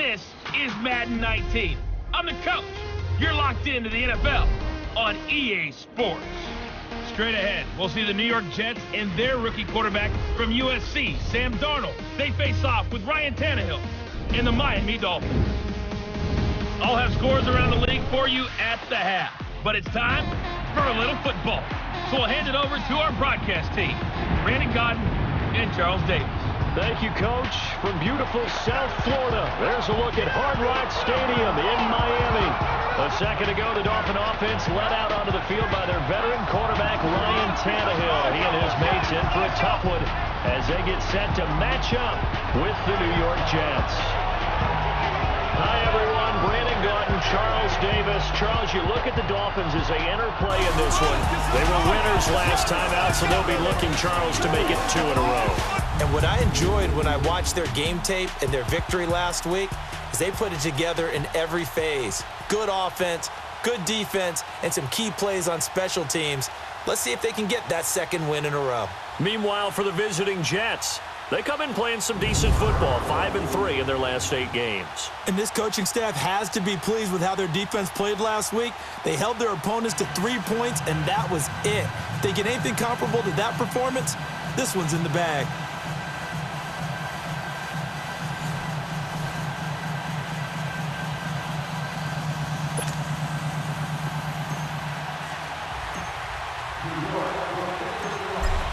This is Madden 19. I'm the coach. You're locked into the NFL on EA Sports. Straight ahead, we'll see the New York Jets and their rookie quarterback from USC, Sam Darnold. They face off with Ryan Tannehill and the Miami Dolphins. I'll have scores around the league for you at the half. But it's time for a little football. So we'll hand it over to our broadcast team, Brandon Godden and Charles Davis. Thank you, Coach. From beautiful South Florida, there's a look at Hard Rock Stadium in Miami. A second ago, the Dolphin offense led out onto the field by their veteran quarterback, Ryan Tannehill. He and his mates in for a tough one as they get set to match up with the New York Jets. Hi, everyone. Brandon Godden, Charles Davis. Charles, you look at the Dolphins as they enter play in this one. They were winners last time out, so they'll be looking, Charles, to make it 2 in a row. And what I enjoyed when I watched their game tape and their victory last week is they put it together in every phase. Good offense, good defense, and some key plays on special teams. Let's see if they can get that second win in a row. Meanwhile, for the visiting Jets, they come in playing some decent football, 5-3 in their last 8 games. And this coaching staff has to be pleased with how their defense played last week. They held their opponents to 3 points, and that was it. If they get anything comparable to that performance, this one's in the bag.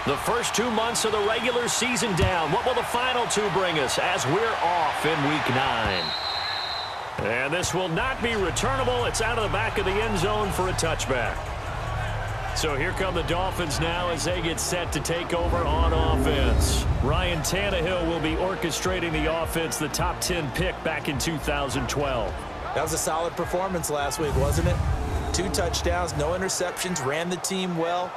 The first 2 months of the regular season down. What will the final 2 bring us as we're off in Week 9? And this will not be returnable. It's out of the back of the end zone for a touchback. So here come the Dolphins now as they get set to take over on offense. Ryan Tannehill will be orchestrating the offense, the top 10 pick back in 2012. That was a solid performance last week, wasn't it? 2 touchdowns, no interceptions, ran the team well.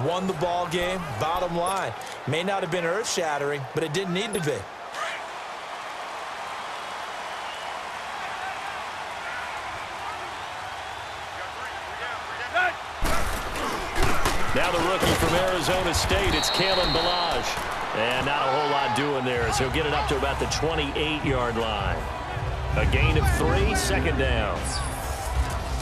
Won the ball game. Bottom line, may not have been earth-shattering, but it didn't need to be. Now the rookie from Arizona State, it's Kalen Ballage. And not a whole lot doing there as he'll get it up to about the 28-yard line. A gain of 3, second down.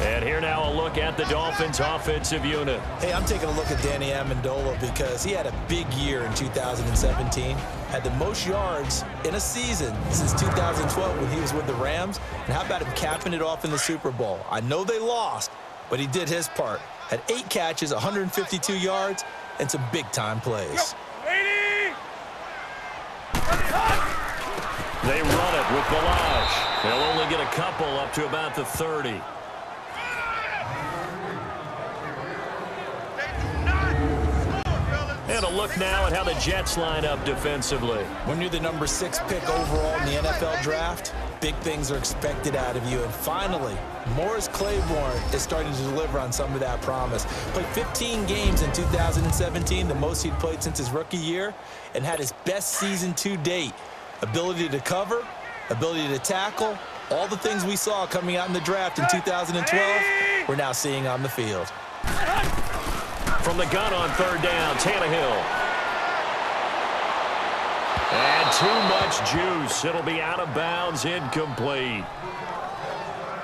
And here now a look at the Dolphins' offensive unit. Hey, I'm taking a look at Danny Amendola because he had a big year in 2017. Had the most yards in a season since 2012 when he was with the Rams. And how about him capping it off in the Super Bowl? I know they lost, but he did his part. Had 8 catches, 152 yards, and some big-time plays. They run it with Ballage. They'll only get a couple up to about the 30. And a look now at how the Jets line up defensively. When you're the number 6 pick overall in the NFL draft, big things are expected out of you. And finally, Morris Claiborne is starting to deliver on some of that promise. Played 15 games in 2017, the most he'd played since his rookie year, and had his best season to date. Ability to cover, ability to tackle, all the things we saw coming out in the draft in 2012, we're now seeing on the field. From the gun on 3rd down, Tannehill. And too much juice. It'll be out of bounds, incomplete.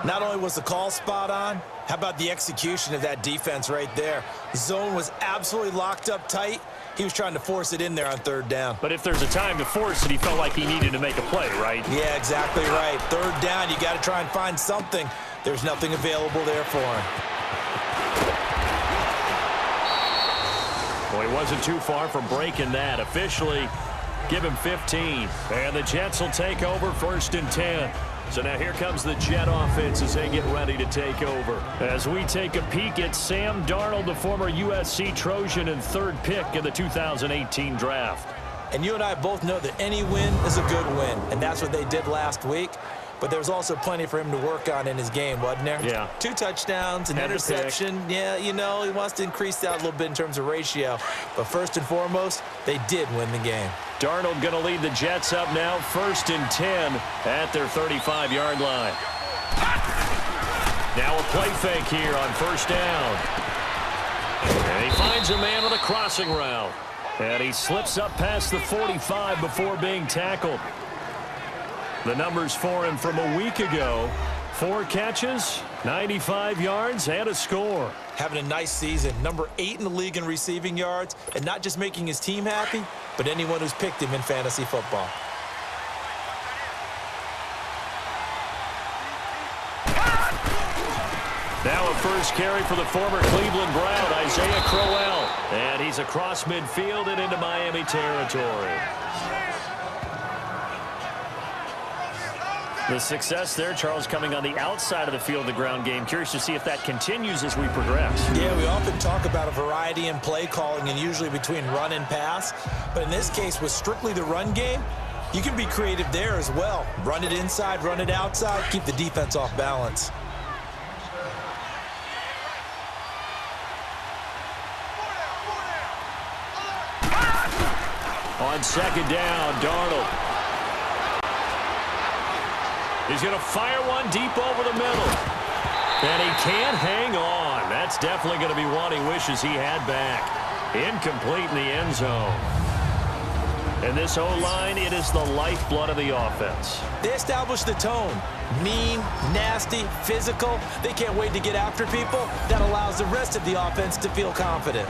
Not only was the call spot on, how about the execution of that defense right there? The zone was absolutely locked up tight. He was trying to force it in there on 3rd down. But if there's a time to force it, he felt like he needed to make a play, right? Yeah, exactly right. 3rd down, you got to try and find something. There's nothing available there for him. Well, he wasn't too far from breaking that. Officially, give him 15. And the Jets will take over 1st and 10. So now here comes the Jet offense as they get ready to take over. As we take a peek at Sam Darnold, the former USC Trojan and 3rd pick in the 2018 draft. And you and I both know that any win is a good win, and that's what they did last week. But there's also plenty for him to work on in his game, wasn't there? Yeah. 2 touchdowns, an interception. Yeah, you know, he wants to increase that a little bit in terms of ratio. But first and foremost, they did win the game. Darnold going to lead the Jets up now, 1st and 10 at their 35-yard line. Now a play fake here on 1st down. And he finds a man with a crossing route. And he slips up past the 45 before being tackled. The numbers for him from a week ago. 4 catches, 95 yards, and a score. Having a nice season. Number 8 in the league in receiving yards, and not just making his team happy, but anyone who's picked him in fantasy football. Now a first carry for the former Cleveland Brown, Isaiah Crowell. And he's across midfield and into Miami territory. The success there, Charles, coming on the outside of the field, the ground game. Curious to see if that continues as we progress. Yeah, we often talk about a variety in play calling and usually between run and pass. But in this case, with strictly the run game, you can be creative there as well. Run it inside, run it outside, keep the defense off balance. On second down, Darnold. He's going to fire one deep over the middle. And he can't hang on. That's definitely going to be one he wishes he had back. Incomplete in the end zone. And this O-line, it is the lifeblood of the offense. They established the tone. Mean, nasty, physical. They can't wait to get after people. That allows the rest of the offense to feel confident.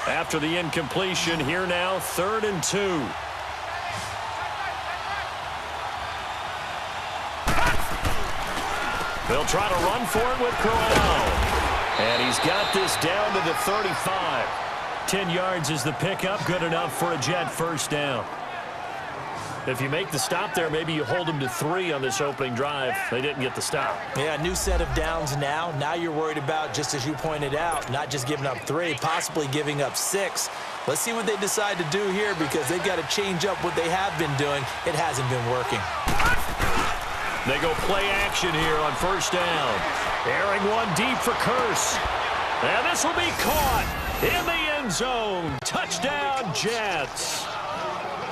After the incompletion, here now, 3rd and 2. They'll try to run for it with Crowell. And he's got this down to the 35. 10 yards is the pickup, good enough for a Jet first down. If you make the stop there, maybe you hold them to 3 on this opening drive. They didn't get the stop. Yeah, new set of downs now. Now you're worried about, just as you pointed out, not just giving up 3, possibly giving up 6. Let's see what they decide to do here because they've got to change up what they have been doing. It hasn't been working. They go play action here on first down. Airing one deep for Curse. And this will be caught in the end zone. Touchdown, Jets.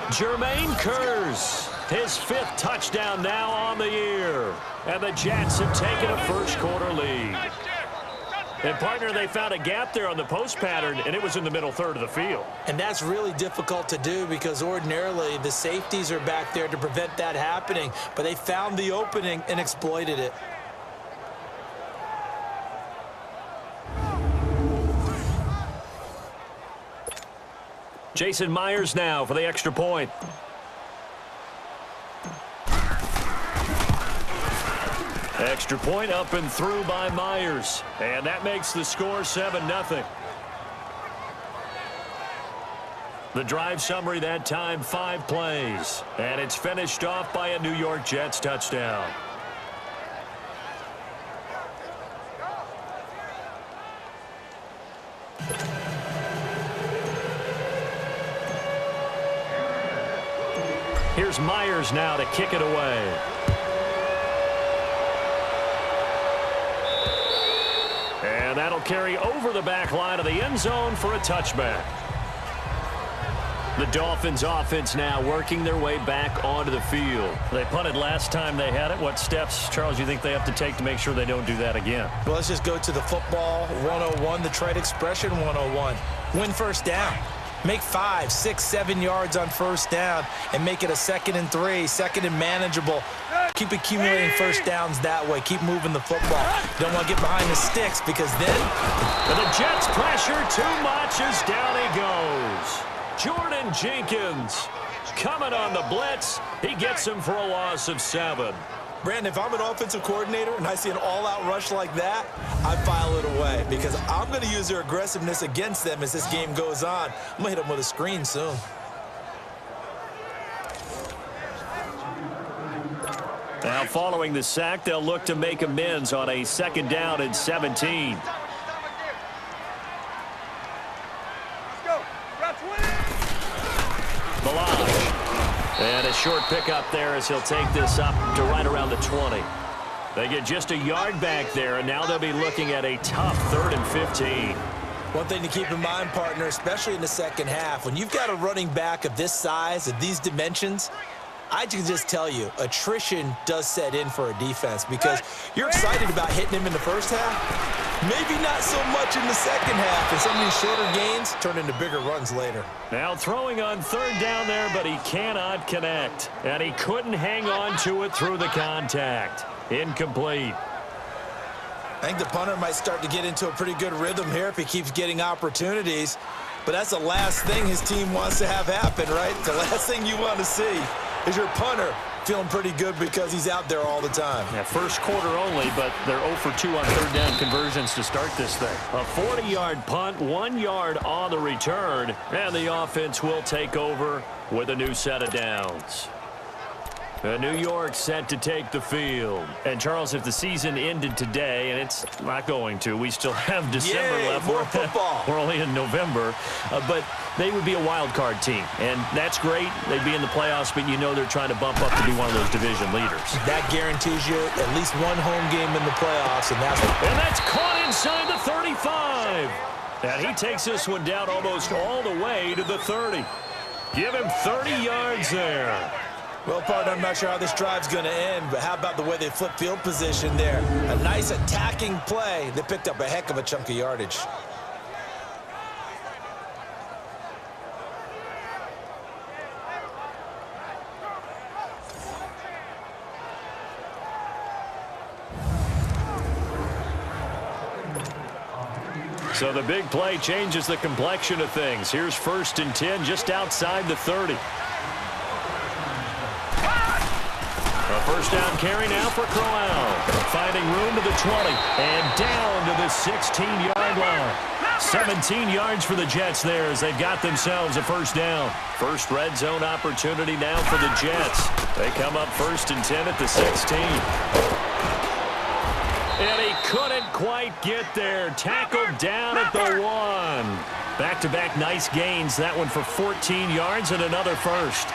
Jermaine Curse, his 5th touchdown now on the year. And the Jets have taken a first-quarter lead. And, partner, they found a gap there on the post pattern, and it was in the middle third of the field. And that's really difficult to do because ordinarily the safeties are back there to prevent that happening. But they found the opening and exploited it. Jason Myers now for the extra point. Extra point up and through by Myers. And that makes the score 7-0. The drive summary that time, 5 plays. And it's finished off by a New York Jets touchdown. Here's Myers now to kick it away. And that'll carry over the back line of the end zone for a touchback. The Dolphins offense now working their way back onto the field. They punted last time they had it. What steps, Charles, you think they have to take to make sure they don't do that again? Well, let's just go to the football 101, the trade expression 101. Win first down. Make 5, 6, 7 yards on first down and make it a 2nd and 3, 2nd and manageable. Keep accumulating first downs that way. Keep moving the football. Don't want to get behind the sticks because then the Jets pressure too much as down he goes. Jordan Jenkins coming on the blitz. He gets him for a loss of 7. Brandon, if I'm an offensive coordinator and I see an all-out rush like that, I file it away because I'm going to use their aggressiveness against them as this game goes on. I'm going to hit them with a screen soon. Now following the sack, they'll look to make amends on a 2nd down and 17. Balaj. And a short pickup there as he'll take this up to right around the 20. They get just a yard back there, and now they'll be looking at a tough 3rd and 15. One thing to keep in mind, partner, especially in the second half, when you've got a running back of this size, of these dimensions, I can just tell you, attrition does set in for a defense because you're excited about hitting him in the first half. Maybe not so much in the second half, and some of these shorter gains turn into bigger runs later. Now throwing on third down there, but he cannot connect. And he couldn't hang on to it through the contact. Incomplete. I think the punter might start to get into a pretty good rhythm here if he keeps getting opportunities. But that's the last thing his team wants to have happen, right? The last thing you want to see is your punter feeling pretty good because he's out there all the time. Yeah, first quarter only, but they're 0 for 2 on third down conversions to start this thing. A 40-yard punt, 1 yard on the return, and the offense will take over with a new set of downs. New York set to take the field. And, Charles, if the season ended today, and it's not going to, we still have December left. More football. We're only in November. But they would be a wild card team. And that's great. They'd be in the playoffs, but you know they're trying to bump up to be one of those division leaders. That guarantees you at least one home game in the playoffs, and that's caught inside the 35. And he takes this one down almost all the way to the 30. Give him 30 yards there. Well, partner, I'm not sure how this drive's going to end, but how about the way they flip field position there? A nice attacking play. They picked up a heck of a chunk of yardage. So the big play changes the complexion of things. Here's 1st and 10 just outside the 30. A first down carry now for Crowell. Finding room to the 20 and down to the 16-yard line. 17 yards for the Jets there as they've got themselves a first down. First red zone opportunity now for the Jets. They come up 1st and 10 at the 16. And he couldn't quite get there. Tackled down at the 1. Back-to-back nice gains. That one for 14 yards and another first.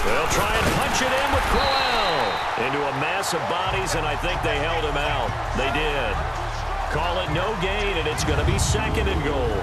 They'll try and punch it in with Crowell into a mass of bodies, and I think they held him out. They did. Call it no gain, and it's going to be 2nd and goal.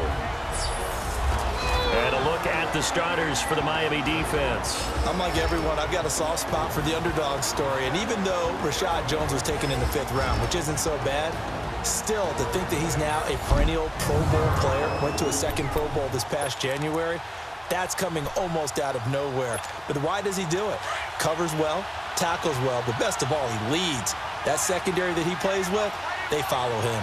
And a look at the starters for the Miami defense. I'm like everyone. I've got a soft spot for the underdog story. And even though Rashad Jones was taken in the 5th round, which isn't so bad, still to think that he's now a perennial Pro Bowl player, went to a 2nd Pro Bowl this past January, that's coming almost out of nowhere. But why does he do it? Covers well, tackles well, but best of all, he leads. That secondary that he plays with, they follow him.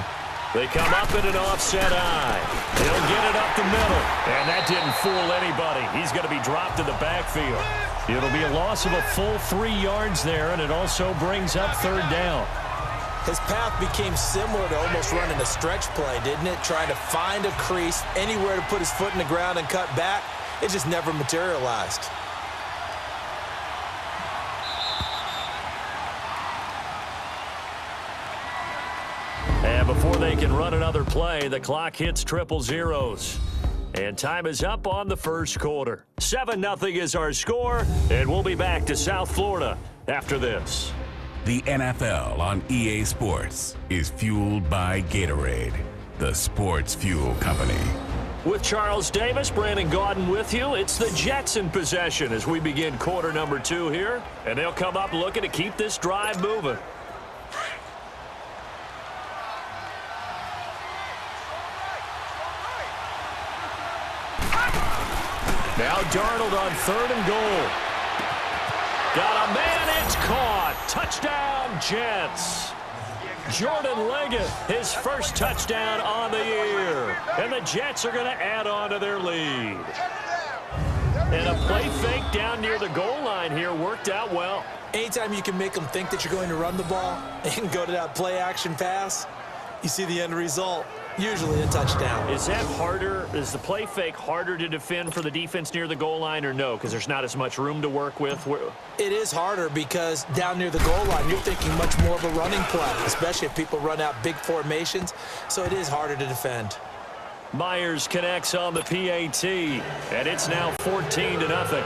They come up in an offset eye. He'll get it up the middle. And that didn't fool anybody. He's going to be dropped in the backfield. It'll be a loss of a full 3 yards there, and it also brings up 3rd down. His path became similar to almost running a stretch play, didn't it? Trying to find a crease, anywhere to put his foot in the ground and cut back. It just never materialized. And before they can run another play, the clock hits triple zeros. And time is up on the first quarter. 7-0 is our score, and we'll be back to South Florida after this. The NFL on EA Sports is fueled by Gatorade, the sports fuel company. With Charles Davis, Brandon Gaudin with you. It's the Jets in possession as we begin quarter number 2 here. And they'll come up looking to keep this drive moving. Now Darnold on 3rd and goal. Got a man, it's caught. Touchdown, Jets. Jordan Leggett, his first touchdown on the year. And the Jets are going to add on to their lead. And a play fake down near the goal line here worked out well. Anytime you can make them think that you're going to run the ball and go to that play action pass, you see the end result. Usually a touchdown. Is that harder? Is the play fake harder to defend for the defense near the goal line or no? Because there's not as much room to work with? It is harder because down near the goal line, you're thinking much more of a running play, especially if people run out big formations. So it is harder to defend. Myers connects on the PAT, and it's now 14-0.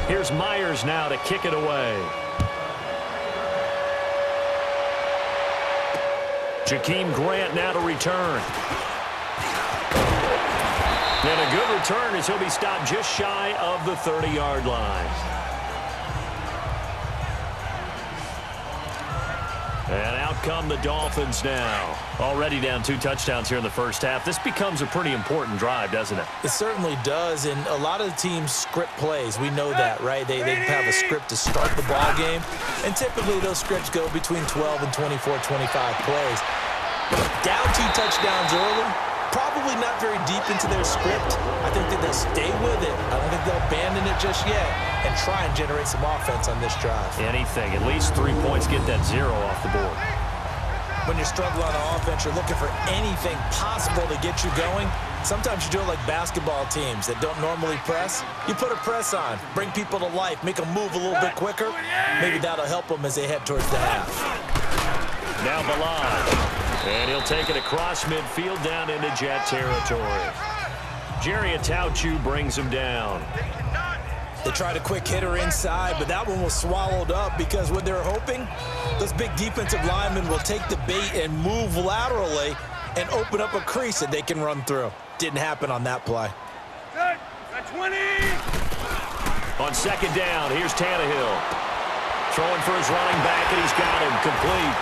Here's Myers now to kick it away. Jakeem Grant now to return. And a good return as he'll be stopped just shy of the 30-yard line. And out come the Dolphins now. Already down 2 touchdowns here in the first half. This becomes a pretty important drive, doesn't it? It certainly does, and a lot of the teams script plays. We know that, right? They have a script to start the ball game, and typically those scripts go between 12 and 24, 25 plays. Down 2 touchdowns early, probably not very deep into their script. I think that they'll stay with it. I don't think they'll abandon it just yet and try and generate some offense on this drive. Anything. At least 3 points, get that 0 off the board. When you're struggling on offense, you're looking for anything possible to get you going. Sometimes you do it like basketball teams that don't normally press. You put a press on, bring people to life, make them move a little bit quicker. Maybe that'll help them as they head towards the half. Now Balad. And he'll take it across midfield down into Jet territory. Jerry Atauchu brings him down. They tried a quick hitter inside, but that one was swallowed up because what they're hoping, those big defensive linemen will take the bait and move laterally and open up a crease that they can run through. Didn't happen on that play. Good. 20. On second down, here's Tannehill. Throwing for his running back, and he's got him complete.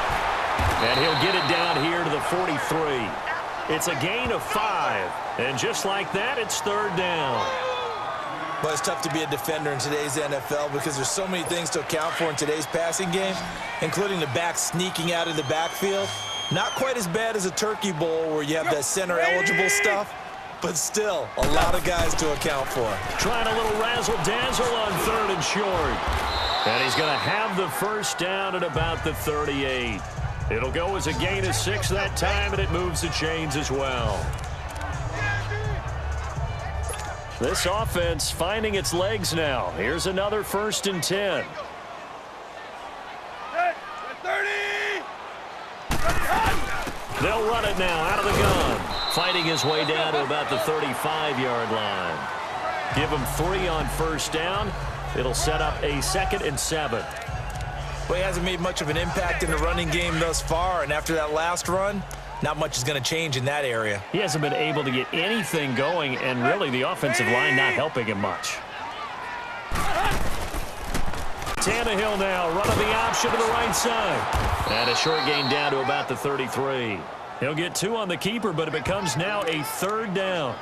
And he'll get it down here to the 43. It's a gain of 5. And just like that, it's third down. Well, it's tough to be a defender in today's NFL because there's so many things to account for in today's passing game, including the back sneaking out of the backfield. Not quite as bad as a turkey bowl where you have that center-eligible stuff, but still a lot of guys to account for. Trying a little razzle-dazzle on 3rd and short. And he's going to have the first down at about the 38. It'll go as a gain of 6 that time, and it moves the chains as well. This offense finding its legs now. Here's another 1st and 10. 30. They'll run it now out of the gun. Fighting his way down to about the 35-yard line. Give him 3 on 1st down. It'll set up a 2nd and 7. Well, he hasn't made much of an impact in the running game thus far, and after that last run, not much is going to change in that area. He hasn't been able to get anything going, and really the offensive line not helping him much. Tannehill now running the option to the right side. And a short gain down to about the 33. He'll get 2 on the keeper, but it becomes now a 3rd down.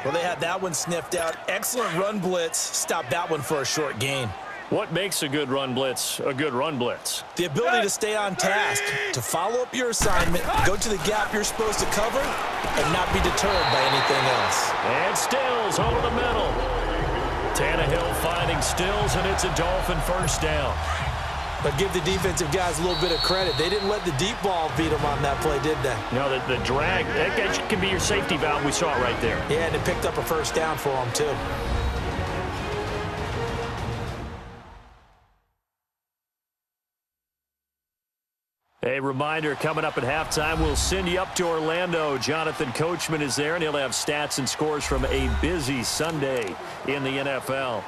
Well, they had that one sniffed out. Excellent run blitz. Stopped that one for a short gain. What makes a good run blitz a good run blitz? The ability to stay on task, to follow up your assignment, go to the gap you're supposed to cover, and not be deterred by anything else. And Stills over the middle. Tannehill finding Stills, and it's a Dolphin 1st down. But give the defensive guys a little bit of credit. They didn't let the deep ball beat them on that play, did they? No, the drag, that can be your safety valve. We saw it right there. Yeah, and it picked up a 1st down for them, too. A reminder, coming up at halftime, we'll send you up to Orlando. Jonathan Coachman is there, and he'll have stats and scores from a busy Sunday in the NFL.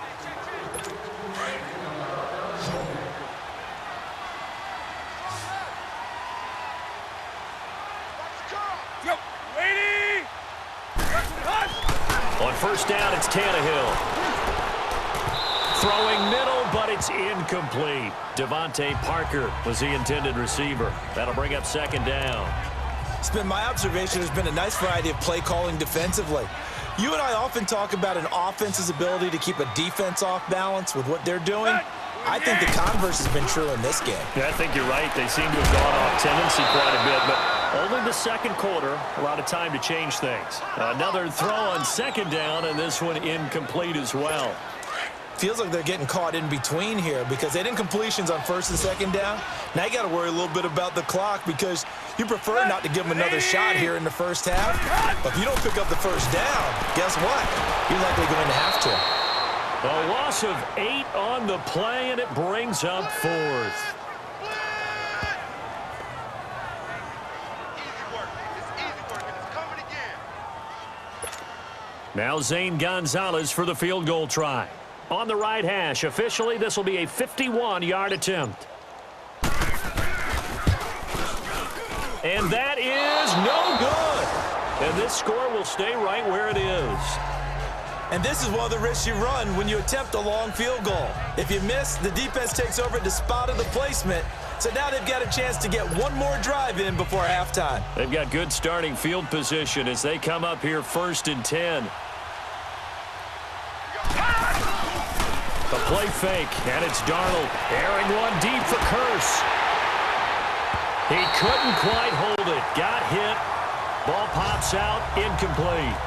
On 1st down, it's Tannehill. Throwing middle, but it's incomplete. Devontae Parker was the intended receiver. That'll bring up 2nd down. It's been my observation there's been a nice variety of play calling defensively. You and I often talk about an offense's ability to keep a defense off balance with what they're doing. I think the converse has been true in this game. Yeah, I think you're right. They seem to have gone off tendency quite a bit, but only the 2nd quarter, a lot of time to change things. Another throw on 2nd down, and this one incomplete as well. Feels like they're getting caught in between here because they didn't completions on 1st and 2nd down. Now you got to worry a little bit about the clock because you prefer not to give them another shot here in the 1st half. But if you don't pick up the 1st down, guess what? You're likely going to have to. A loss of 8 on the play, and it brings up 4th. Now Zane Gonzalez for the field goal try. On the right hash, officially this will be a 51-yard attempt. And that is no good. And this score will stay right where it is. And this is one of the risks you run when you attempt a long field goal. If you miss, the defense takes over at the spot of the placement, So now they've got a chance to get one more drive in before halftime. They've got good starting field position as they come up here 1st and 10. The play fake, and it's Darnold airing one deep for Curse. He couldn't quite hold it. Got hit. Ball pops out, incomplete.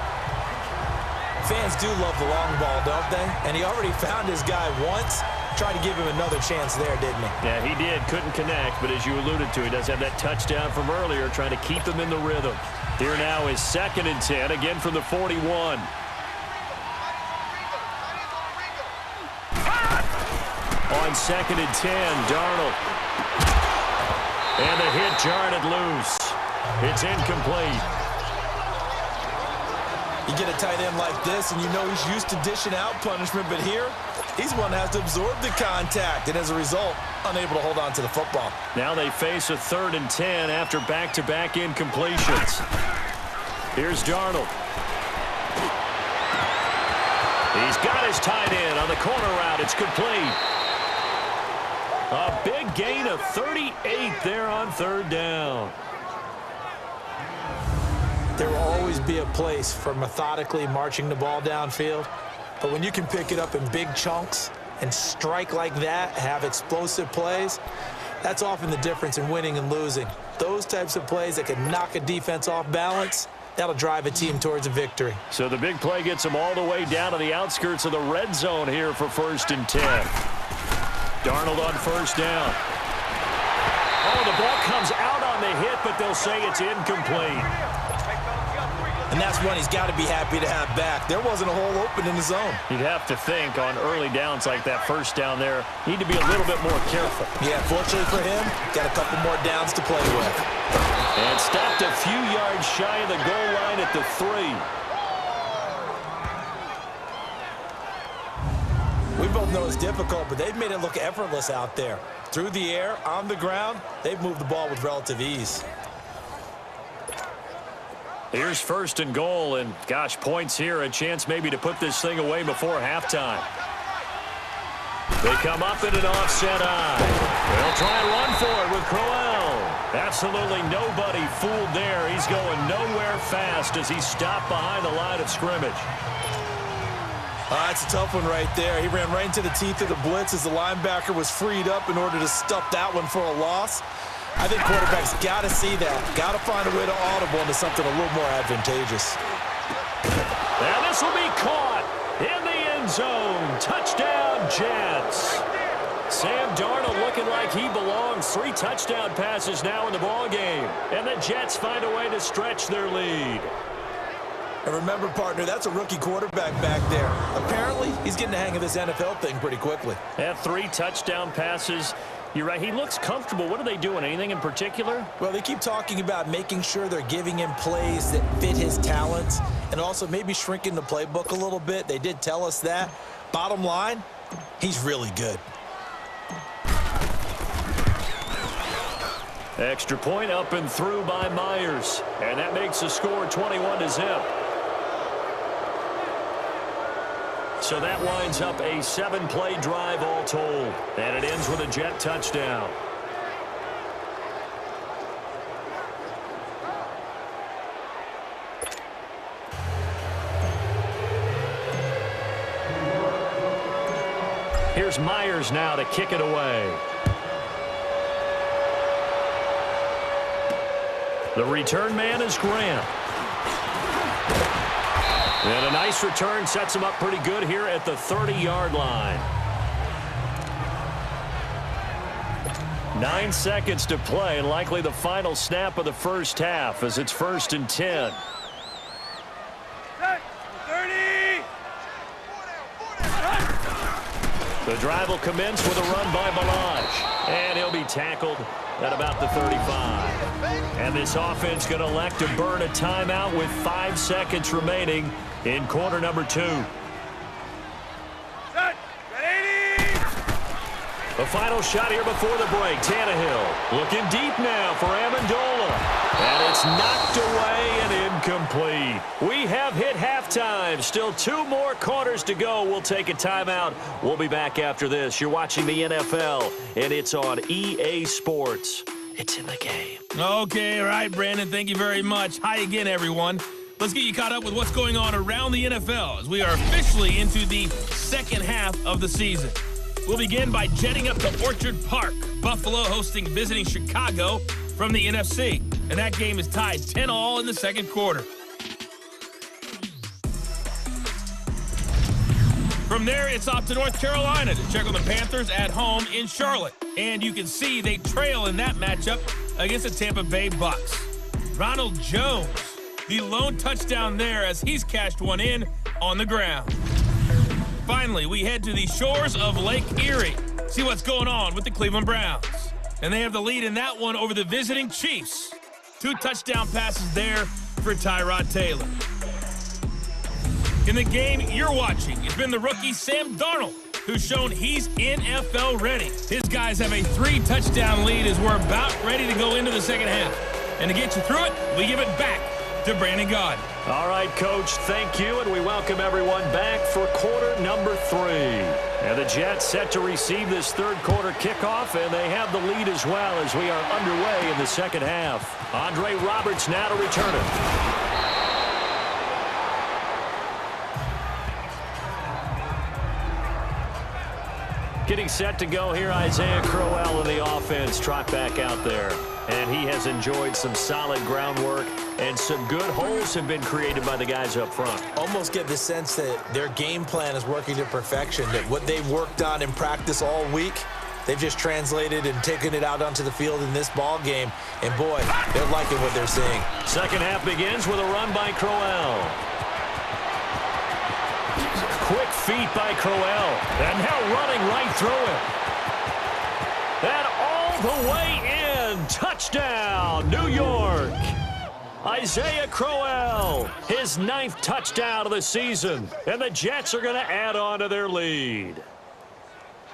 Fans do love the long ball, don't they? And he already found his guy once. Tried to give him another chance there, didn't he? Yeah, he did. Couldn't connect, but as you alluded to, he does have that touchdown from earlier, trying to keep them in the rhythm. Here now is 2nd and 10, again from the 41. On 2nd and 10, Darnold. And the hit jarred it loose. It's incomplete. You get a tight end like this, and you know he's used to dishing out punishment, but here, he's one that has to absorb the contact, and as a result, unable to hold on to the football. Now they face a 3rd and 10 after back-to-back incompletions. Here's Darnold. He's got his tight end on the corner route. It's complete. A big gain of 38 there on 3rd down. There will always be a place for methodically marching the ball downfield, but when you can pick it up in big chunks and strike like that, have explosive plays, that's often the difference in winning and losing. Those types of plays that can knock a defense off balance, that'll drive a team towards a victory. So the big play gets them all the way down to the outskirts of the red zone here for 1st and 10. Darnold on 1st down. Oh, the ball comes out on the hit, but they'll say it's incomplete. And that's one he's got to be happy to have back. There wasn't a hole open in the zone. You'd have to think on early downs like that 1st down there, need to be a little bit more careful. Yeah, fortunately for him, got a couple more downs to play with. And stopped a few yards shy of the goal line at the 3. We both know it's difficult, but they've made it look effortless out there. Through the air, on the ground, they've moved the ball with relative ease. Here's 1st and goal, and gosh, points here, a chance maybe to put this thing away before halftime. They come up in an offset eye. They'll try and run for it with Crowell. Absolutely nobody fooled there. He's going nowhere fast as he stopped behind the line of scrimmage. That's a tough one right there. He ran right into the teeth of the blitz as the linebacker was freed up in order to stuff that one for a loss. I think quarterbacks got to see that. Got to find a way to audible into something a little more advantageous. And this will be caught in the end zone. Touchdown, Jets. Sam Darnold looking like he belongs. 3 touchdown passes now in the ballgame. And the Jets find a way to stretch their lead. And remember, partner, that's a rookie quarterback back there. Apparently, he's getting the hang of this NFL thing pretty quickly. Had 3 touchdown passes. You're right. He looks comfortable. What are they doing? Anything in particular? Well, they keep talking about making sure they're giving him plays that fit his talents and also maybe shrinking the playbook a little bit. They did tell us that. Bottom line, he's really good. Extra point up and through by Myers. And that makes the score 21-0. So that winds up a 7-play drive all told. And it ends with a Jet touchdown. Here's Myers now to kick it away. The return man is Grant. And a nice return sets him up pretty good here at the 30-yard line. 9 seconds to play, and likely the final snap of the first half as it's 1st and 10. 30. The drive will commence with a run by Balaj. And he'll be tackled at about the 35. And this offense going to elect to burn a timeout with 5 seconds remaining in quarter number 2. Set. Got 80. The final shot here before the break. Tannehill looking deep now for Amendola. And it's knocked away and incomplete. We have hit halftime. halftime. Still 2 more quarters to go. We'll take a timeout. We'll be back after this. You're watching the NFL, and it's on EA Sports. It's in the game. Okay, all right, Brandon. Thank you very much. Hi again, everyone. Let's get you caught up with what's going on around the NFL as we are officially into the second half of the season. We'll begin by jetting up to Orchard Park. Buffalo hosting visiting Chicago from the NFC. And that game is tied 10-all in the second quarter. From there, it's off to North Carolina to check on the Panthers at home in Charlotte. And you can see they trail in that matchup against the Tampa Bay Bucks. Ronald Jones, the lone touchdown there as he's cashed one in on the ground. Finally, we head to the shores of Lake Erie. See what's going on with the Cleveland Browns. And they have the lead in that one over the visiting Chiefs. 2 touchdown passes there for Tyrod Taylor. In the game you're watching, it's been the rookie Sam Darnold, who's shown he's NFL ready. His guys have a 3-touchdown lead as we're about ready to go into the second half. And to get you through it, we give it back to Brandon Gaudin. All right, Coach, thank you, and we welcome everyone back for quarter number 3. And the Jets set to receive this third quarter kickoff, and they have the lead as well as we are underway in the second half. Andre Roberts now to return it. Getting set to go here, Isaiah Crowell in the offense. Trot back out there. And he has enjoyed some solid groundwork, and some good holes have been created by the guys up front. Almost get the sense that their game plan is working to perfection, that what they've worked on in practice all week, they've just translated and taken it out onto the field in this ball game. And, boy, they're liking what they're seeing. Second half begins with a run by Crowell. Quick feet by Crowell. And now running right through it. And all the way in. Touchdown, New York. Isaiah Crowell, his 9th touchdown of the season. And the Jets are going to add on to their lead.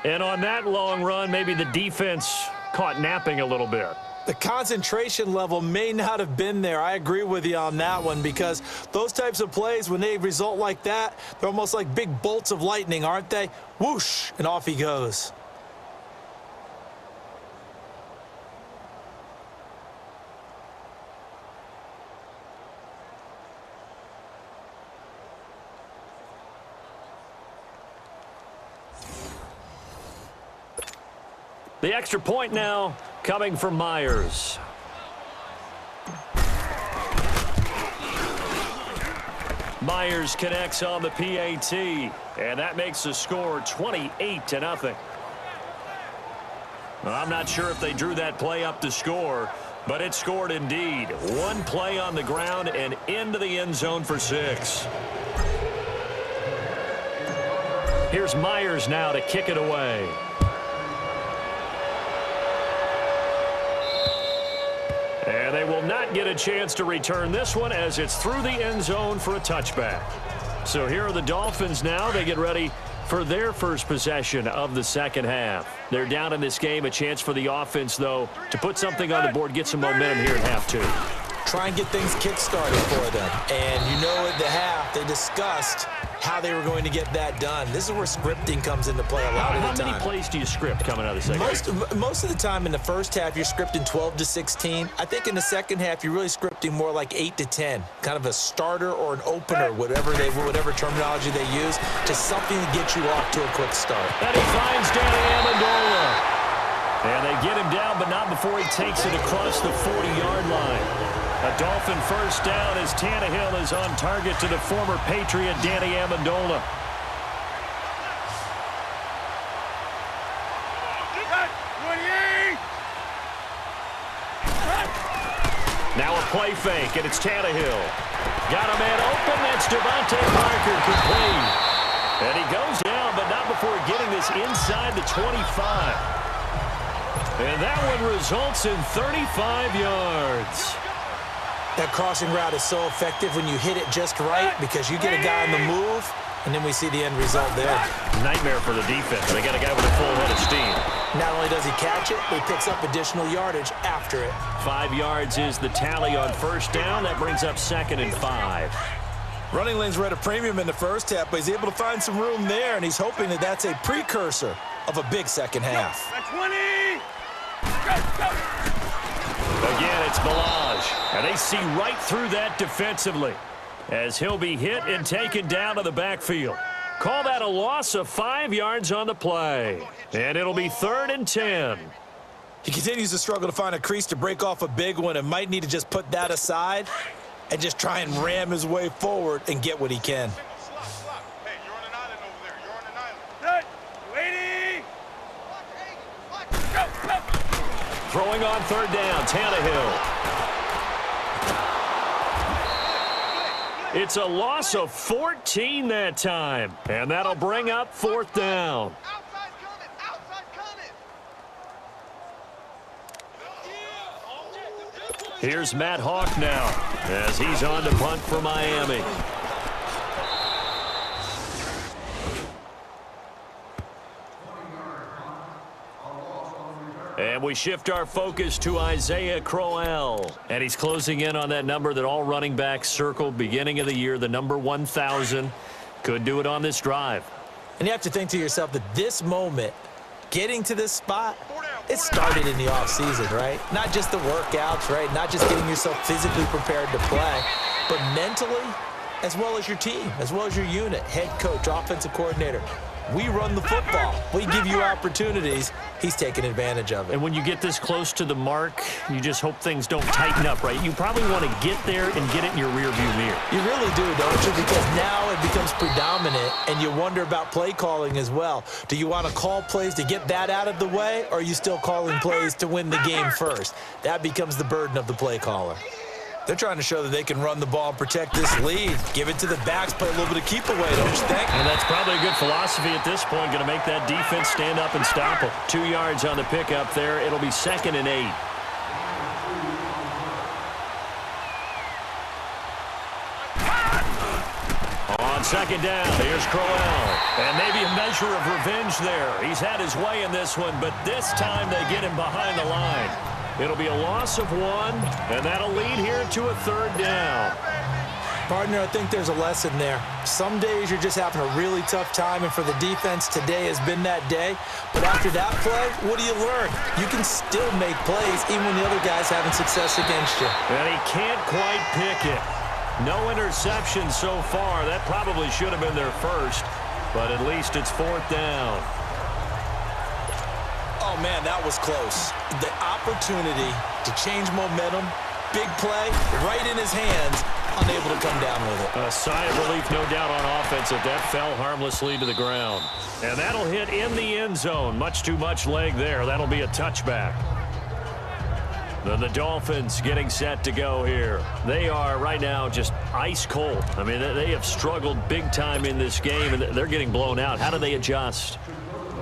And on that long run, maybe the defense caught napping a little bit. The concentration level may not have been there. I agree with you on that one, because those types of plays, when they result like that, they're almost like big bolts of lightning, aren't they? Whoosh, and off he goes. The extra point now coming from Myers. Myers connects on the PAT, and that makes the score 28-0. I'm not sure if they drew that play up to score, but it scored indeed. One play on the ground and into the end zone for 6. Here's Myers now to kick it away. And they will not get a chance to return this one as it's through the end zone for a touchback. So here are the Dolphins now. They get ready for their first possession of the second half. They're down in this game. A chance for the offense, though, to put something on the board, get some momentum here at half 2. Try and get things kick-started for them. And you know at the half, they discussed how they were going to get that done. This is where scripting comes into play a lot of the time. How many plays do you script coming out of the second half? Most of the time in the first half, you're scripting 12 to 16. I think in the second half, you're really scripting more like 8 to 10. Kind of a starter or an opener, whatever terminology they use, to something to get you off to a quick start. And he finds Danny Amendola. And they get him down, but not before he takes it across the 40-yard line. A Dolphin first down as Tannehill is on target to the former Patriot Danny Amendola. Now a play fake, and it's Tannehill. Got a man open. That's Devontae Parker complete. And he goes down, but not before getting this inside the 25. And that one results in 35 yards. That crossing route is so effective when you hit it just right, because you get a guy on the move, and then we see the end result there. Nightmare for the defense. They got a guy with a full head of steam. Not only does he catch it, but he picks up additional yardage after it. 5 yards is the tally on first down. That brings up 2nd and 5. Running lanes were at a premium in the first half, but he's able to find some room there, and he's hoping that that's a precursor of a big second half. That's 20. Go. Again, it's Balaj, and they see right through that defensively as he'll be hit and taken down to the backfield. Call that a loss of 5 yards on the play, and it'll be 3rd and 10. He continues to struggle to find a crease to break off a big one and might need to just put that aside and just try and ram his way forward and get what he can. Hey, you're on an island over there. You're on an island. Set. Waiting. Go. Throwing on 3rd down, Tannehill. It's a loss of 14 that time, and that'll bring up 4th down. Here's Matt Hawk now as he's on to punt for Miami. And we shift our focus to Isaiah Crowell. And he's closing in on that number that all running backs circled beginning of the year, the number 1,000. Could do it on this drive. And you have to think to yourself that this moment, getting to this spot, it started in the offseason, right? Not just the workouts, right? Not just getting yourself physically prepared to play, but mentally, as well as your team, as well as your unit, head coach, offensive coordinator. We run the football. We give you opportunities. He's taking advantage of it. And when you get this close to the mark, you just hope things don't tighten up, right? You probably want to get there and get it in your rearview mirror. You really do, don't you? Because now it becomes predominant, and you wonder about play calling as well. Do you want to call plays to get that out of the way, or are you still calling plays to win the game first? That becomes the burden of the play caller. They're trying to show that they can run the ball and protect this lead. Give it to the backs, play a little bit of keep away, don't you think? And that's probably a good philosophy at this point. Going to make that defense stand up and stop them. 2 yards on the pickup there. It'll be 2nd and 8. On 2nd down, here's Crowell. And maybe a measure of revenge there. He's had his way in this one, but this time they get him behind the line. It'll be a loss of 1, and that'll lead here to a 3rd down. Partner, I think there's a lesson there. Some days you're just having a really tough time, and for the defense, today has been that day. But after that play, what do you learn? You can still make plays even when the other guy's having success against you. And he can't quite pick it. No interception so far. That probably should have been their first, but at least it's 4th down. Oh, man, that was close. The opportunity to change momentum, big play, right in his hands, unable to come down with it. A sigh of relief, no doubt, on offense if that fell harmlessly to the ground. And that'll hit in the end zone. Much too much leg there. That'll be a touchback. Then the Dolphins getting set to go here. They are right now just ice cold. I mean, they have struggled big time in this game, and they're getting blown out. How do they adjust?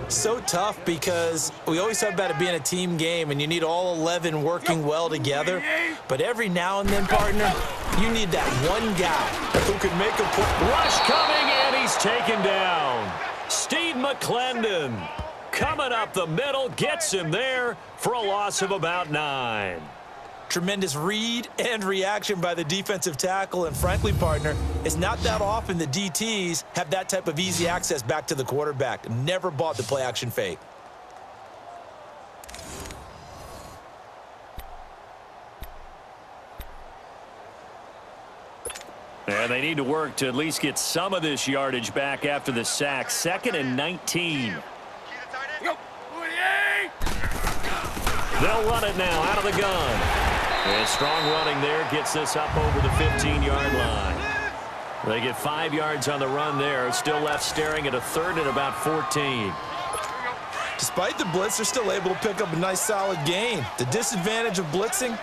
So tough because we always talk about it being a team game and you need all 11 working well together. But every now and then, partner, you need that one guy who can make a play. Rush coming, and he's taken down. Steve McClendon coming up the middle, gets him there for a loss of about 9. Tremendous read and reaction by the defensive tackle. And frankly, partner, it's not that often the DTs have that type of easy access back to the quarterback. Never bought the play action fake. And they need to work to at least get some of this yardage back after the sack. 2nd and 19. They'll run it now out of the gun. And strong running there gets this up over the 15-yard line. They get 5 yards on the run there. Still left staring at a 3rd and about 14. Despite the blitz, they're still able to pick up a nice solid gain. The disadvantage of blitzing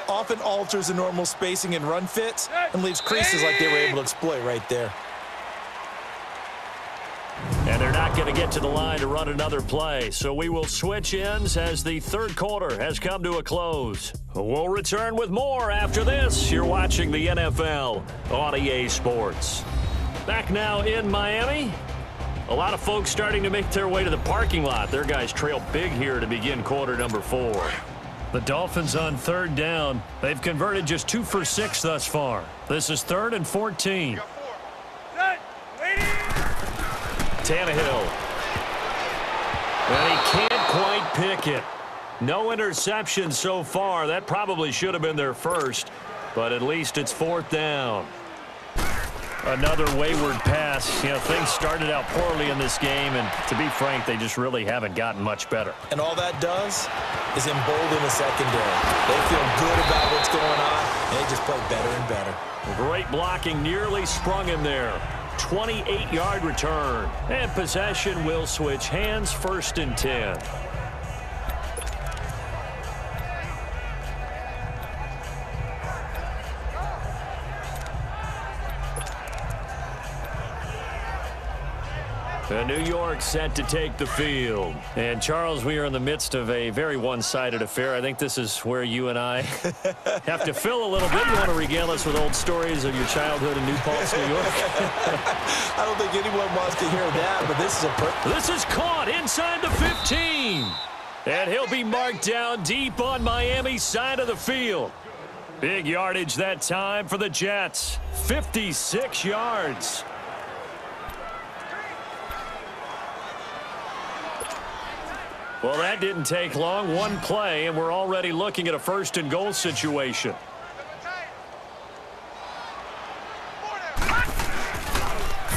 often alters the normal spacing and run fits and leaves creases like they were able to exploit right there. And they're not going to get to the line to run another play. So we will switch ends as the 3rd quarter has come to a close. We'll return with more after this. You're watching the NFL on EA Sports. Back now in Miami. A lot of folks starting to make their way to the parking lot. Their guys trail big here to begin quarter number 4. The Dolphins on 3rd down. They've converted just 2 for 6 thus far. This is 3rd and 14. Tannehill. And he can't quite pick it. No interception so far. That probably should have been their first, but at least it's 4th down. Another wayward pass. You know, things started out poorly in this game, and to be frank, they just really haven't gotten much better. And all that does is embolden the secondary. They feel good about what's going on, and they just play better and better. Great blocking, nearly sprung him there. 28-yard return. And possession will switch hands, 1st and 10. New York set to take the field. And, Charles, we are in the midst of a very one-sided affair. I think this is where you and I have to fill a little bit. You want to regale us with old stories of your childhood in New Paltz, New York? I don't think anyone wants to hear that, but this is This is caught inside the 15. And he'll be marked down deep on Miami's side of the field. Big yardage that time for the Jets. 56 yards. Well, that didn't take long. One play, and we're already looking at a 1st and goal situation.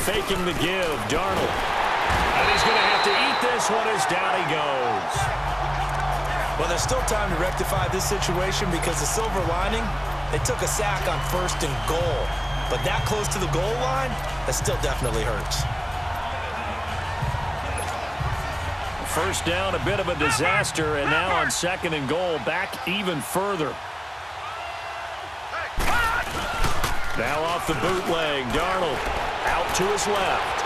Faking the give, Darnold. And he's going to have to eat this one as down he goes. Well, there's still time to rectify this situation because the silver lining, they took a sack on 1st and goal. But that close to the goal line, that still definitely hurts. 1st down, a bit of a disaster, and now on 2nd and goal, back even further. Now off the bootleg, Darnold out to his left.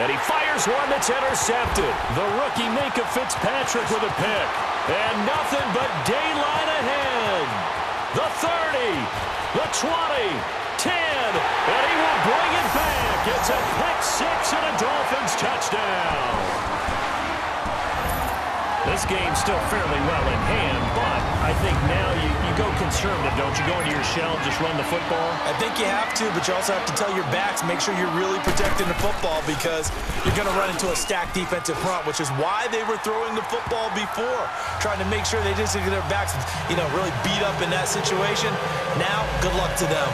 And he fires one that's intercepted. The rookie Minka Fitzpatrick with a pick. And nothing but daylight ahead. The 30, the 20, 10, and he will bring it back. It's a pick-6 and a Dolphins touchdown. This game's still fairly well in hand, but I think now you go conservative, don't you? Go into your shell, just run the football? I think you have to, but you also have to tell your backs, make sure you're really protecting the football because you're going to run into a stacked defensive front, which is why they were throwing the football before, trying to make sure they just get their backs, really beat up in that situation. Now, good luck to them.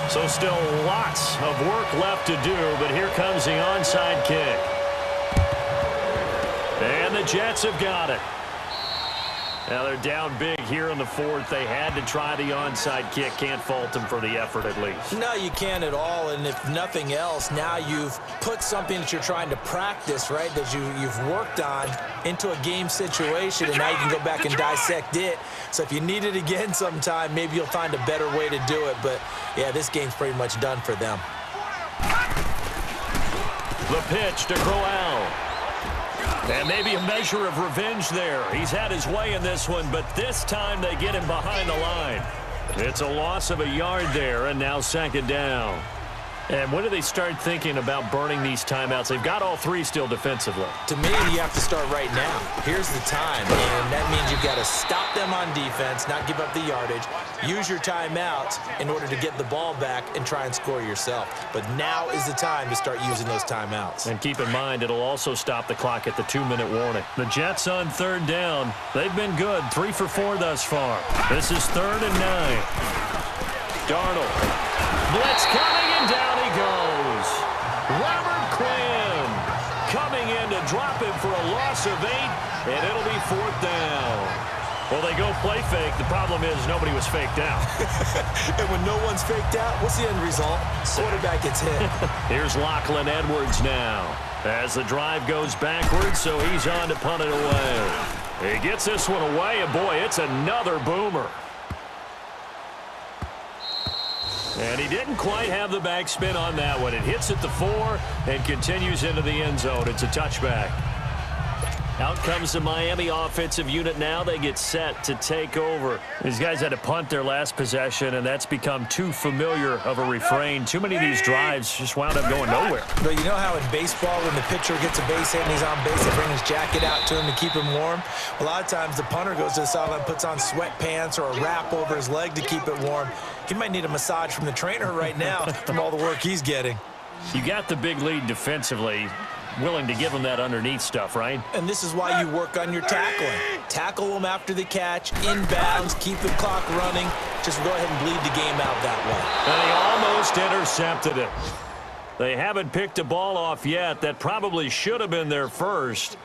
So still lots of work left to do, but here comes the onside kick. And the Jets have got it. Now they're down big here in the 4th. They had to try the onside kick. Can't fault them for the effort at least. No, you can't at all. And if nothing else, now you've put something that you're trying to practice, right, that you've worked on into a game situation, and now you can go back and dissect it. So if you need it again sometime, maybe you'll find a better way to do it. But, yeah, this game's pretty much done for them. The pitch to Crowell. And maybe a measure of revenge there. He's had his way in this one, but this time they get him behind the line. It's a loss of a yard there, and now 2nd down. And when do they start thinking about burning these timeouts? They've got all 3 still defensively. To me, you have to start right now. Here's the time, and that means you've got to stop them on defense, not give up the yardage, use your timeouts in order to get the ball back and try and score yourself. But now is the time to start using those timeouts. And keep in mind, it'll also stop the clock at the 2-minute warning. The Jets on 3rd down. They've been good, 3 for 4 thus far. This is 3rd and 9. Darnold. Blitz coming, and down he goes. Robert Quinn coming in to drop him for a loss of 8, and it'll be 4th down. Well, they go play fake. The problem is nobody was faked out. And when no one's faked out, what's the end result? Quarterback gets hit. Here's Lachlan Edwards now as the drive goes backwards, so he's on to punt it away. He gets this one away, and boy, it's another boomer. And he didn't quite have the backspin on that one. It hits at the 4 and continues into the end zone. It's a touchback. Out comes the Miami offensive unit now. They get set to take over. These guys had to punt their last possession, and that's become too familiar of a refrain. Too many of these drives just wound up going nowhere. But you know how in baseball, when the pitcher gets a base hit and he's on base, they bring his jacket out to him to keep him warm? A lot of times the punter goes to the sideline, puts on sweatpants or a wrap over his leg to keep it warm. He might need a massage from the trainer right now from all the work he's getting. You got the big lead defensively. Willing to give them that underneath stuff, right? And this is why you work on your tackling. Tackle them after the catch, inbounds, keep the clock running. Just go ahead and bleed the game out that way. And he almost intercepted it. They haven't picked a ball off yet. That probably should have been their first.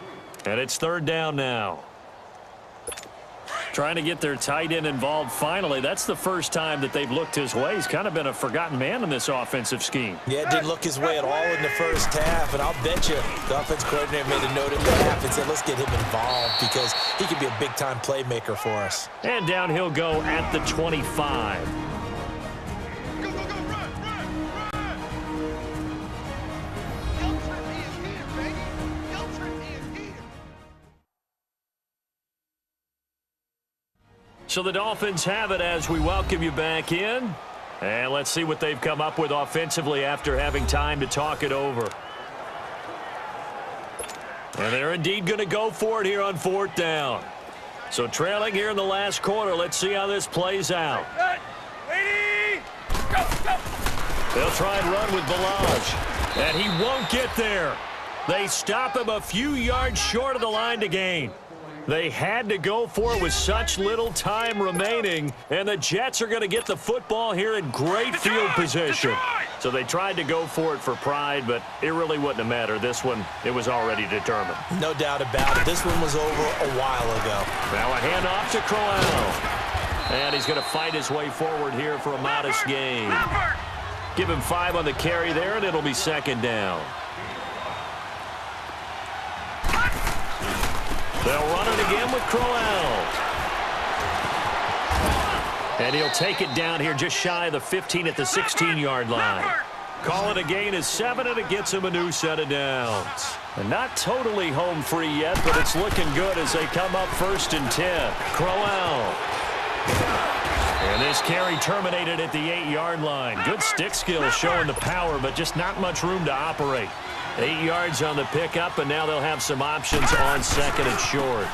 And it's third down now. Trying to get their tight end involved finally. That's the first time that they've looked his way. He's kind of been a forgotten man in this offensive scheme. Yeah, it didn't look his way at all in the first half. And I'll bet you the offense coordinator made a note at the half and said, let's get him involved because he could be a big-time playmaker for us. And down he'll go at the 25. So the Dolphins have it as we welcome you back in. And let's see what they've come up with offensively after having time to talk it over. And they're indeed going to go for it here on fourth down. So trailing here in the last quarter. Let's see how this plays out. They'll try and run with Balaj. And he won't get there. They stop him a few yards short of the line to gain. They had to go for it with such little time remaining, and the Jets are going to get the football here in great field position. So they tried to go for it for pride, but it really wouldn't have mattered. This one, it was already determined. No doubt about it. This one was over a while ago. Now a handoff to Crowell. And he's going to fight his way forward here for a modest gain. Give him 5 on the carry there, and it'll be second down. They'll run it again with Crowell. And he'll take it down here just shy of the 15 at the 16-yard line. Call it a gain of 7, and it gets him a new set of downs. And not totally home free yet, but it's looking good as they come up 1st and 10. Crowell. And this carry terminated at the 8-yard line. Good stick skill showing the power, but just not much room to operate. 8 yards on the pickup, and now they'll have some options on second and short.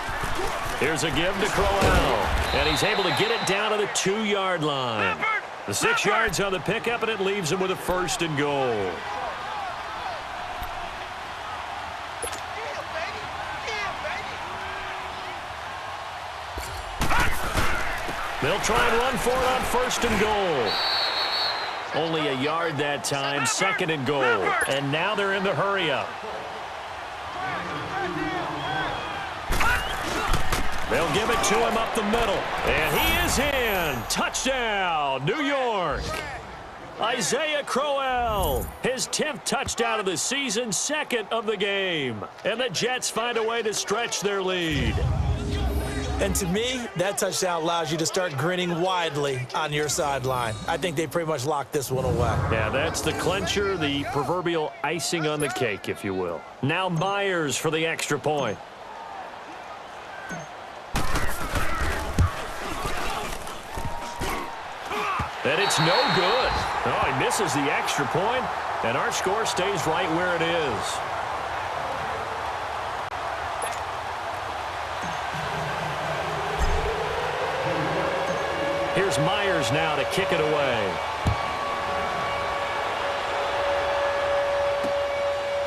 Here's a give to Crowell, and he's able to get it down to the 2-yard line. The 6 yards on the pickup, and it leaves him with a 1st and goal. They'll try and run for it on 1st and goal. Only a yard that time, 2nd and goal. And now they're in the hurry-up. They'll give it to him up the middle. And he is in. Touchdown, New York. Isaiah Crowell, his 10th touchdown of the season, 2nd of the game. And the Jets find a way to stretch their lead. And to me, that touchdown allows you to start grinning widely on your sideline. I think they pretty much locked this one away. Yeah, that's the clincher, the proverbial icing on the cake, if you will. Now Myers for the extra point. And it's no good. Oh, he misses the extra point, and our score stays right where it is. Here's Myers now to kick it away.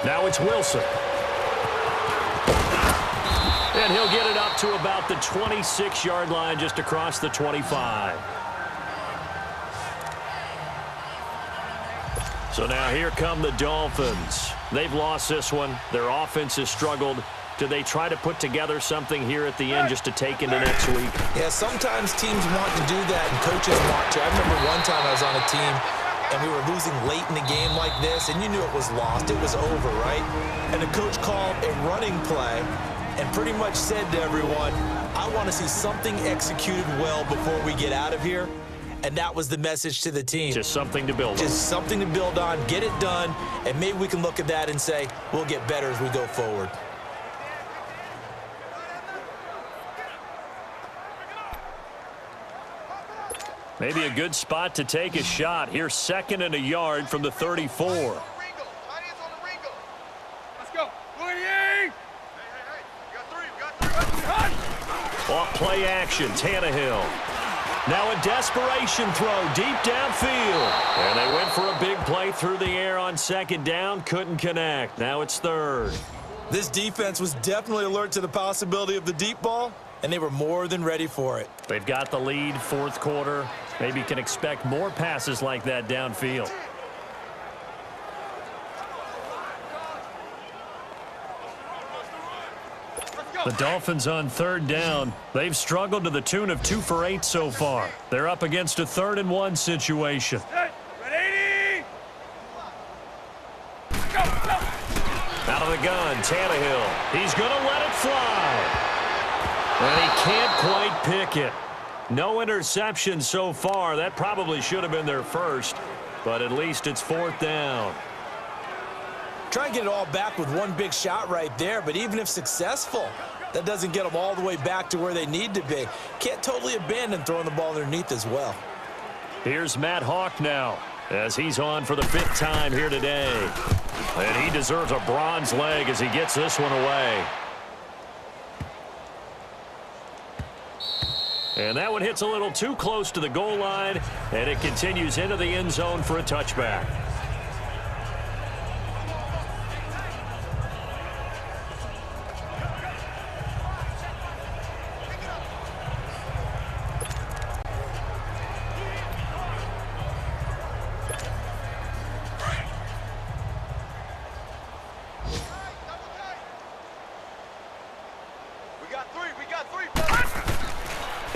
Now it's Wilson. And he'll get it up to about the 26-yard line, just across the 25. So now here come the Dolphins. They've lost this one. Their offense has struggled. Do they try to put together something here at the end just to take into next week? Yeah, sometimes teams want to do that and coaches want to. I remember one time I was on a team and we were losing late in the game like this, and you knew it was lost. It was over, right? And the coach called a running play and pretty much said to everyone, I want to see something executed well before we get out of here. And that was the message to the team. Just something to build on. Just something to build on, get it done, and maybe we can look at that and say, we'll get better as we go forward. Maybe a good spot to take a shot. Here's 2nd and a yard from the 34. Let's go. Off play action, Tannehill. Now a desperation throw deep downfield. And they went for a big play through the air on second down. Couldn't connect. Now it's third. This defense was definitely alert to the possibility of the deep ball, and they were more than ready for it. They've got the lead, fourth quarter. Maybe can expect more passes like that downfield. The Dolphins on third down. They've struggled to the tune of 2 for 8 so far. They're up against a 3rd and 1 situation. Out of the gun, Tannehill. He's going to let it fly. And he can't quite pick it. No interception so far. That probably should have been their first, but at least it's 4th down. Try and get it all back with one big shot right there, but even if successful, that doesn't get them all the way back to where they need to be. Can't totally abandon throwing the ball underneath as well. Here's Matt Hawk now, as he's on for the 5th time here today. And he deserves a bronze leg as he gets this one away. And that one hits a little too close to the goal line, and it continues into the end zone for a touchback.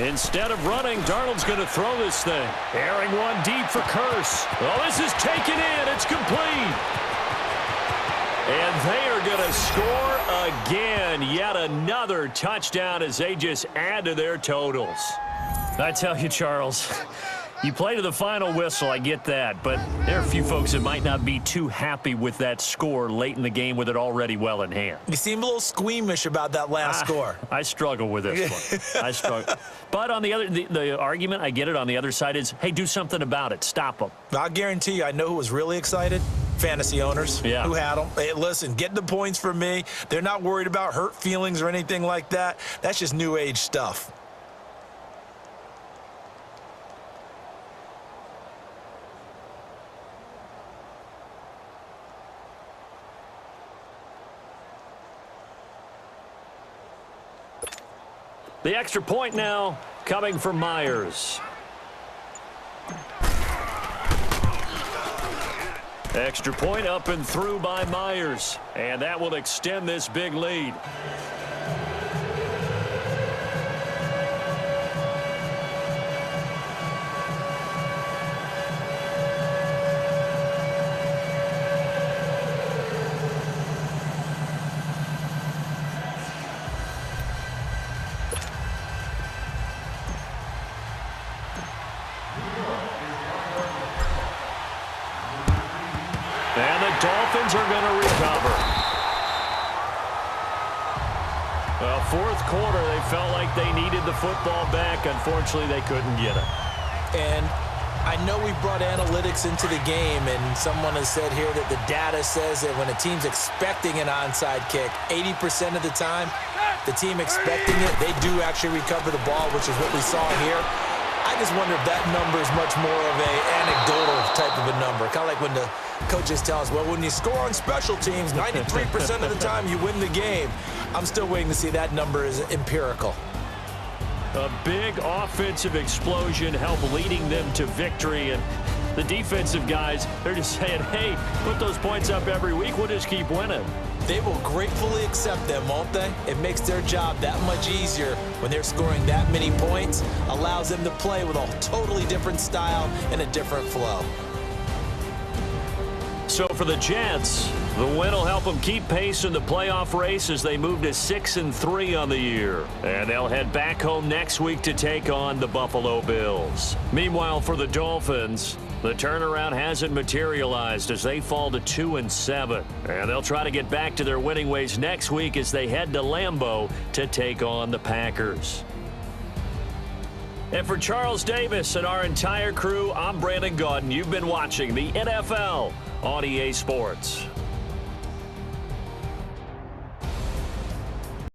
Instead of running, Darnold's going to throw this thing. Airing one deep for Curse. Oh, this is taken in. It's complete. And they are going to score again. Yet another touchdown as they just add to their totals. I tell you, Charles, you play to the final whistle, I get that. But there are a few folks that might not be too happy with that score late in the game with it already well in hand. You seem a little squeamish about that last score. I struggle with this one. I struggle. But on the argument, I get it, on the other side is, hey, do something about it. Stop them. I'll guarantee you, I know who was really excited. Fantasy owners who had them. Hey, listen, get the points from me. They're not worried about hurt feelings or anything like that. That's just new age stuff. The extra point now coming from Myers. Extra point up and through by Myers. And that will extend this big lead. And the Dolphins are going to recover. Well, fourth quarter, they felt like they needed the football back. Unfortunately, they couldn't get it. And I know we brought analytics into the game, and someone has said here that the data says that when a team's expecting an onside kick, 80% of the time, the team expecting it, they do actually recover the ball, which is what we saw here. I just wonder if that number is much more of a anecdotal type of a number. Kind of like when the coaches tell us, well, when you score on special teams, 93% of the time you win the game. I'm still waiting to see that number is empirical. A big offensive explosion helped leading them to victory. And the defensive guys, they're just saying, hey, put those points up every week. We'll just keep winning. They will gratefully accept them, won't they? It makes their job that much easier when they're scoring that many points. Allows them to play with a totally different style and a different flow. So for the Jets, the win will help them keep pace in the playoff race as they move to 6-3 on the year. And they'll head back home next week to take on the Buffalo Bills. Meanwhile, for the Dolphins, the turnaround hasn't materialized as they fall to 2-7. And they'll try to get back to their winning ways next week as they head to Lambeau to take on the Packers. And for Charles Davis and our entire crew, I'm Brandon Gaudin. You've been watching the NFL on EA Sports.